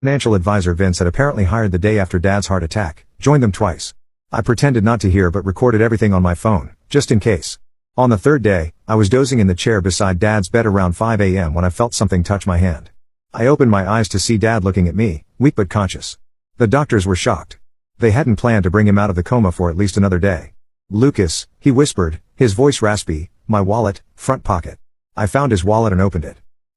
Financial advisor Vince had apparently hired the day after Dad's heart attack, joined them twice. I pretended not to hear but recorded everything on my phone, just in case. On the third day, I was dozing in the chair beside Dad's bed around 5 a.m. when I felt something touch my hand. I opened my eyes to see Dad looking at me, weak but conscious. The doctors were shocked. They hadn't planned to bring him out of the coma for at least another day. "Lucas," he whispered, his voice raspy, "my wallet, front pocket." I found his wallet and opened it.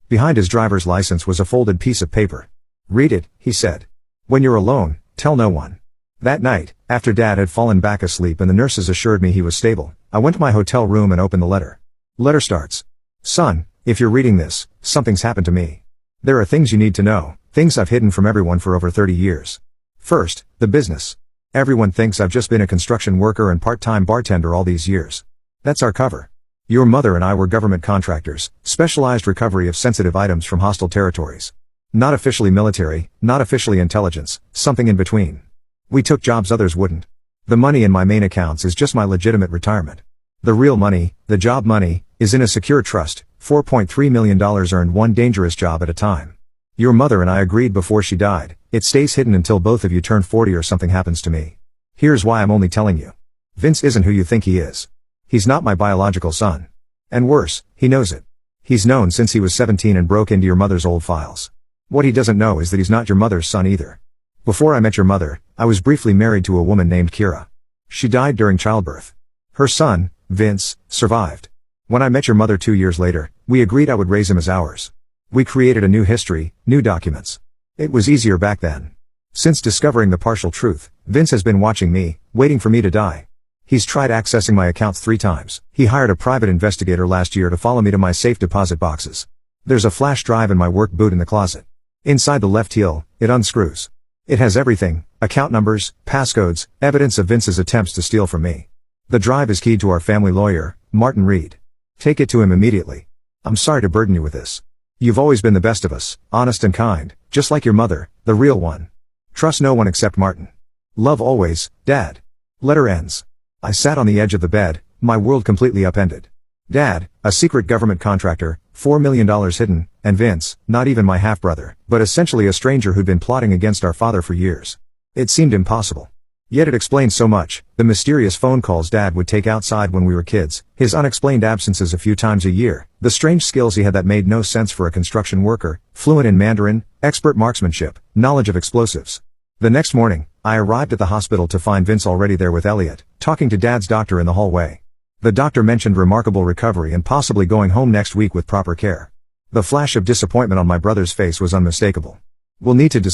Behind his driver's license was a folded piece of paper. "Read it," he said. "When you're alone, tell no one." That night, after Dad had fallen back asleep and the nurses assured me he was stable, I went to my hotel room and opened the letter. Letter starts. "Son, if you're reading this, something's happened to me. There are things you need to know, things I've hidden from everyone for over 30 years. First, the business. Everyone thinks I've just been a construction worker and part-time bartender all these years. That's our cover. Your mother and I were government contractors, specialized recovery of sensitive items from hostile territories. Not officially military, not officially intelligence, something in between. We took jobs others wouldn't. The money in my main accounts is just my legitimate retirement. The real money, the job money, is in a secure trust, $4.3 million earned one dangerous job at a time. Your mother and I agreed before she died, it stays hidden until both of you turn 40 or something happens to me. Here's why I'm only telling you. Vince isn't who you think he is. He's not my biological son. And worse, he knows it. He's known since he was 17 and broke into your mother's old files. What he doesn't know is that he's not your mother's son either. Before I met your mother, I was briefly married to a woman named Kira. She died during childbirth. Her son, Vince, survived. When I met your mother 2 years later, we agreed I would raise him as ours. We created a new history, new documents. It was easier back then. Since discovering the partial truth, Vince has been watching me, waiting for me to die. He's tried accessing my accounts 3 times. He hired a private investigator last year to follow me to my safe deposit boxes. There's a flash drive in my work boot in the closet. Inside the left heel, it unscrews. It has everything, account numbers, passcodes, evidence of Vince's attempts to steal from me. The drive is keyed to our family lawyer, Martin Reed. Take it to him immediately. I'm sorry to burden you with this. You've always been the best of us, honest and kind, just like your mother, the real one. Trust no one except Martin. Love always, Dad. Letter ends. I sat on the edge of the bed, my world completely upended. Dad, a secret government contractor, $4 million hidden, and Vince, not even my half-brother, but essentially a stranger who'd been plotting against our father for years. It seemed impossible. Yet it explained so much: the mysterious phone calls Dad would take outside when we were kids, his unexplained absences a few times a year, the strange skills he had that made no sense for a construction worker, fluent in Mandarin, expert marksmanship, knowledge of explosives. The next morning, I arrived at the hospital to find Vince already there with Elliot, talking to Dad's doctor in the hallway. The doctor mentioned remarkable recovery and possibly going home next week with proper care. The flash of disappointment on my brother's face was unmistakable. We'll need to discuss